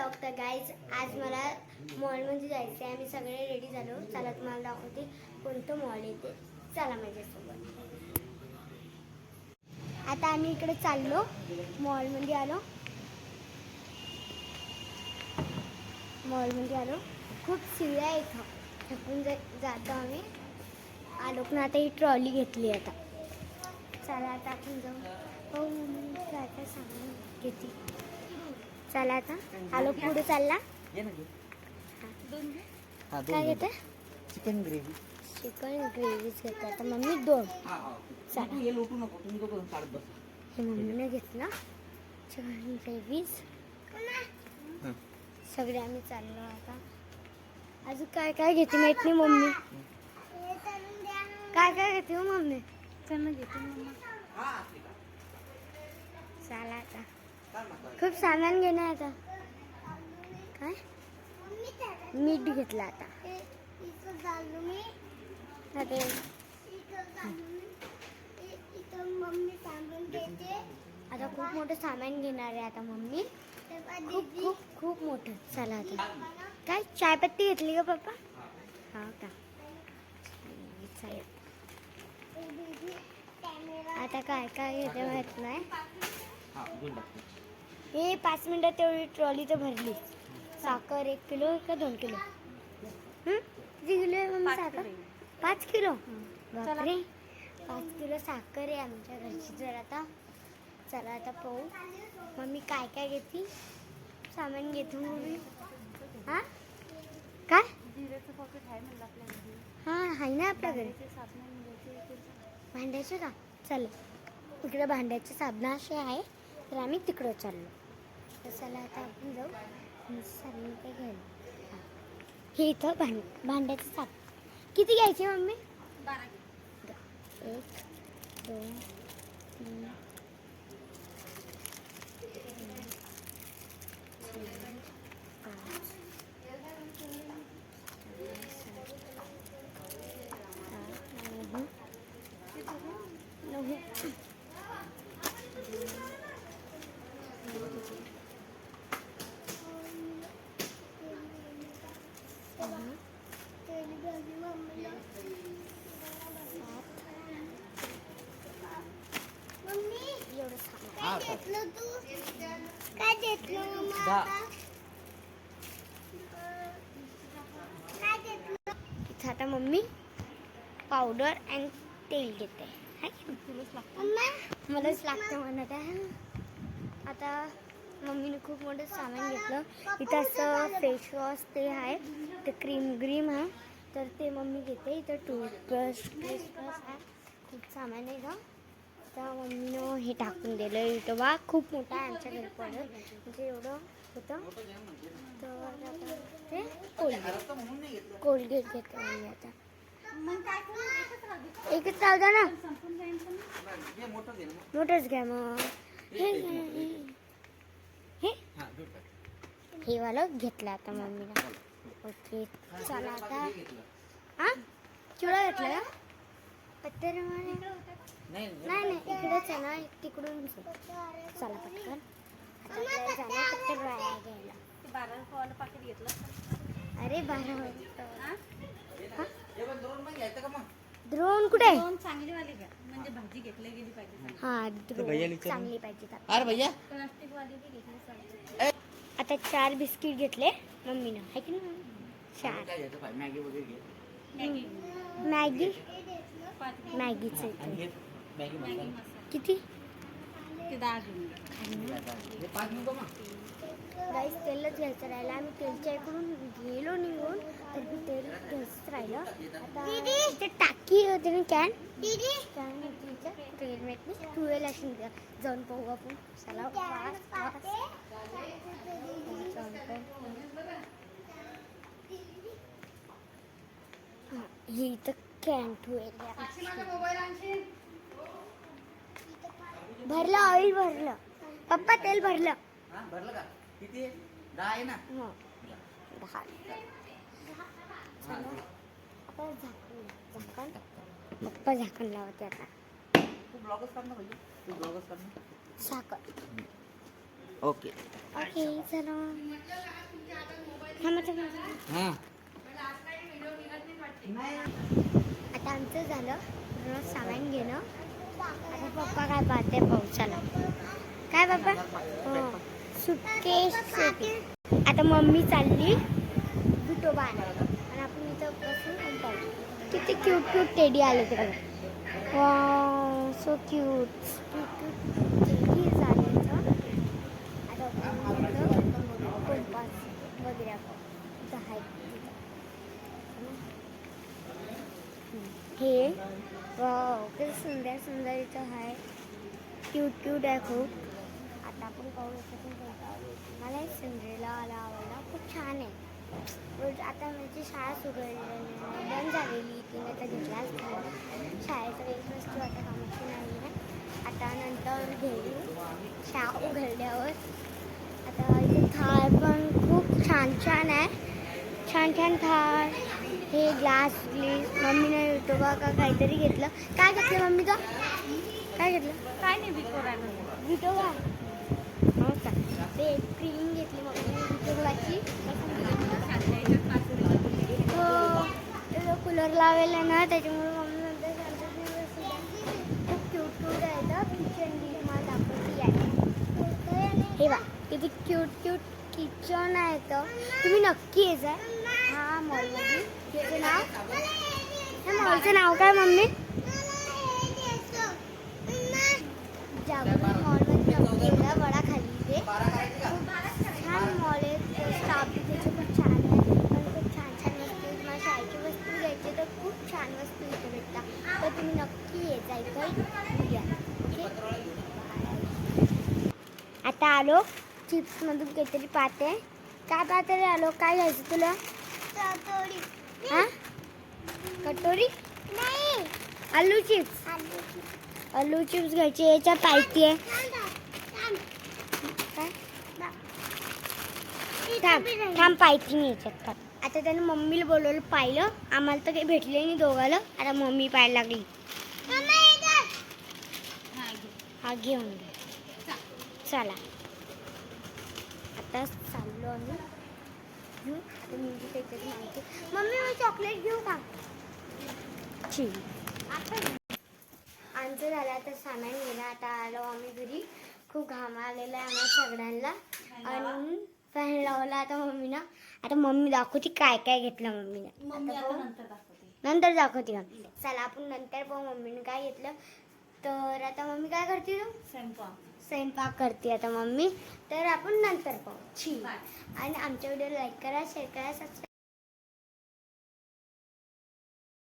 Blog. तर guys आज मला मॉलमध्ये जायचं आहे. आम्ही सगळे रेडी झालो. चला तुम्हाला दाखवते कोणतं मॉल येते. चला माझ्यासोबत. आता आम्ही इकडे चाललो, मॉलमध्ये आलो. खूप शिळ्या आहे इथं. थकून जातो आम्ही. आलो पण आता ही ट्रॉली घेतली. आता चला आता आपण जाऊ. हो मम्मी काय काय सामान घेते. चला आता आलो. पुढे चालला. काय घेते? Chicken gravy. चिकन ग्रेव्हीच घेते आता मम्मी 2. चला हे मम्मीने घेतलं चिकन ग्रेव्हीज. सगळे आम्ही चाललो आता. अजून काय काय घेते माहित नाही मम्मी. काय काय घेते हो मम्मी? चला घेते मम्मा. चला आता खूप सामान घेणं आता. काय मीठ घेतलं आता. आता खूप मोठं सामान घेणार आहे आता मम्मी. खूप खूप खूप मोठं. चला आता काय चायपत्ती घेतली का पप्पा? हा का. आता काय काय घेते माहित नाही. हे 5 मिनिटात तेवढी ट्रॉली तर भरली. साखर 1 किलो का 2 किलो? किती किलो आहे मम्मी साखर? 5 किलो. बापरे 5 किलो साखर आहे आमच्या घरची. जर आता चला आता पाहू मम्मी काय काय घेते. सामान घेतो मम्मी. हा काय जिऱ्याचं पॉकेट आहे म्हणलं आपल्याकडे. हां आहे ना आपल्याकडे. भांड्याचे का? चला इकडे भांड्याचे साबण असे आहे. तर आम्ही तिकडं चाललो. तर चला आता आपण जाऊ. साबण काय घ्यायला. हे इथं भांड्याचं साबण किती घ्यायचे मम्मी? 12. 1 2 3 काय घेतलं आता मम्मी? पावडर अँड तेल घेते. मलाच लागतं म्हणत आहे. आता मम्मीने खूप मोठं सामान घेतलं. इथं असं फेसवॉश ते आहे. ते क्रीम आहे. तर ते मम्मी घेते. इथं टूथब्रश आहे. खूप सामान आहे का. तर मम्मीनं हे टाकून दिलं. इथं बा खूप मोठा आहे आमच्या घरी पडत. म्हणजे एवढं होतं. तर आता ते कोलगेट घेते मम्मी आता. एकच राहू द्या ना. मोठंच घ्या मग. हे वालं घेतलं आता मम्मीला. ओके चला आता. हा चिवडा घेतला का? पत्तर नाही इकडेच आहे ना. तिकडून चला पटकन. पत्तर राया घ्यायला. 12 पाकिट घेतलं. अरे 12 द्रोण कुठे आहे? चांगली वाली घ्या म्हणजे भाजी घेतली गेली पाहिजे. हा द्रोण चांगली पाहिजे. अरे भैया प्लास्टिक वाली बी घेतली. आता 4 बिस्किट घेतले मम्मीनं. आहे की नाही? 4 मॅगी वगैरे घे. मॅगीच किती? 10 गाईस तेलच घ्यायचं राहिलं. आम्ही तेलच्या इकडून गेलो निघून तर तेल घ्यायचंच राहिलं. आता इथे टाकी होते ना कॅन तेल माहित नाही. 12 अशी जाऊन पाहू आपण. चला ही इथं कॅन भरलं. ऑइल भरलं. पप्पा तेल भरलं. भरलं का? किती? 10 आहे ना. 10. झाकण पप्पा झाकण लावते आता. तू ब्लॉगच कर ना भाई. तू ब्लॉगच कर ना. साखर ओके ओके चला थांबा, थांबा. हां आता आमचं झालं पूर्ण सामान घेणं. आता पप्पा काय पाहते पावसाला. काय पप्पा? हो सुटकेस. आता मम्मी चालली विठोबा आणायला आणि आपण इथं बसून पाहू. किती क्यूट क्यूट टेडी आले तिकडे. Wow so cute. टेडी झाले इथं. आता कंपास वगैरे इथं आहे तिथं. हे वाव किती सुंदर सुंदर इथं आहे. क्यूट क्यूट आहे खूप. आता आपण पाहू मला एक सिंड्रेला आवडला. खूप छान आहे. रोज आता माझी शाळा सुरू बंद झालेली. तिने तर घेतलाच नाही. शाळेचा एक वस्तू आता कामाची नाही आहे. आता नंतर घेऊ शाळा उघडल्यावर. आता इथे थाळ पण खूप छान छान आहे. छान छान थाळ. हे ग्लास मम्मीने विठोबा का काहीतरी घेतलं. काय घेतलं मम्मी तो? काय घेतलं? काय नाही विठोबा हो का. ते क्रीम घेतली मम्मीने विठोबाची. हो कूलर लावेल ना त्याच्यामुळे मम्मी म्हणते खूप क्यूट क्यूट आहे. तर किचन मला दाखवती आहे. हे बा किती क्यूट क्यूट किचन आहे. तर तुम्ही नक्की यायचं. हा मॉलमध्ये याचं नाव. ह्या मॉलचं नाव काय मम्मी? जागृती मॉलमध्ये नक्की येतं. वडा खाली इथे खूप छान मॉल आहे. स्टाफ त्याचे खूप छान आहे. पण खूप छान छान वस्तू तुम्हाला शाळेची वस्तू घ्यायची तर खूप छान वस्तू इथे भेटतात. तर तुम्ही नक्की यायचा इथं घ्या. आता आलो चिप्समधून काहीतरी पाहते. काय पाहते रे आलो? काय घ्यायचं तुला? हां कटोरी नाही. आलू चिप्स. आलू चिप्स घ्यायचे. याच्या पाहिजे काय? थांब पाहिजे मी याच्यात. आता त्याने मम्मीला बोलवलं पाहिलं. आम्हाला तर काही भेटले नाही दोघाला. आता मम्मी पाहायला लागली. हा घेऊन घे. चला आता चाललो आम्ही. घेऊ आता मी काहीतरी माहिती. मम्मी मी चॉकलेट घेऊ का? ठीक. आमचं झालं आता सामान गेलं. आता आलो आम्ही घरी. खूप घाम आलेला आहे आम्हाला सगळ्यांना. आणि फॅन लावला आता मम्मीनं. आता मम्मी दाखवते काय काय घेतलं मम्मीनं. नंतर दाखवते का? चला आपण नंतर पाहू मम्मीने काय घेतलं. तर आता मम्मी काय करते तू? स्वयंपाक करते आता मम्मी. तर आपण नंतर पाहू. ठीक. आणि आमच्या व्हिडिओ लाईक करा, शेअर करा, सबस्क्राईब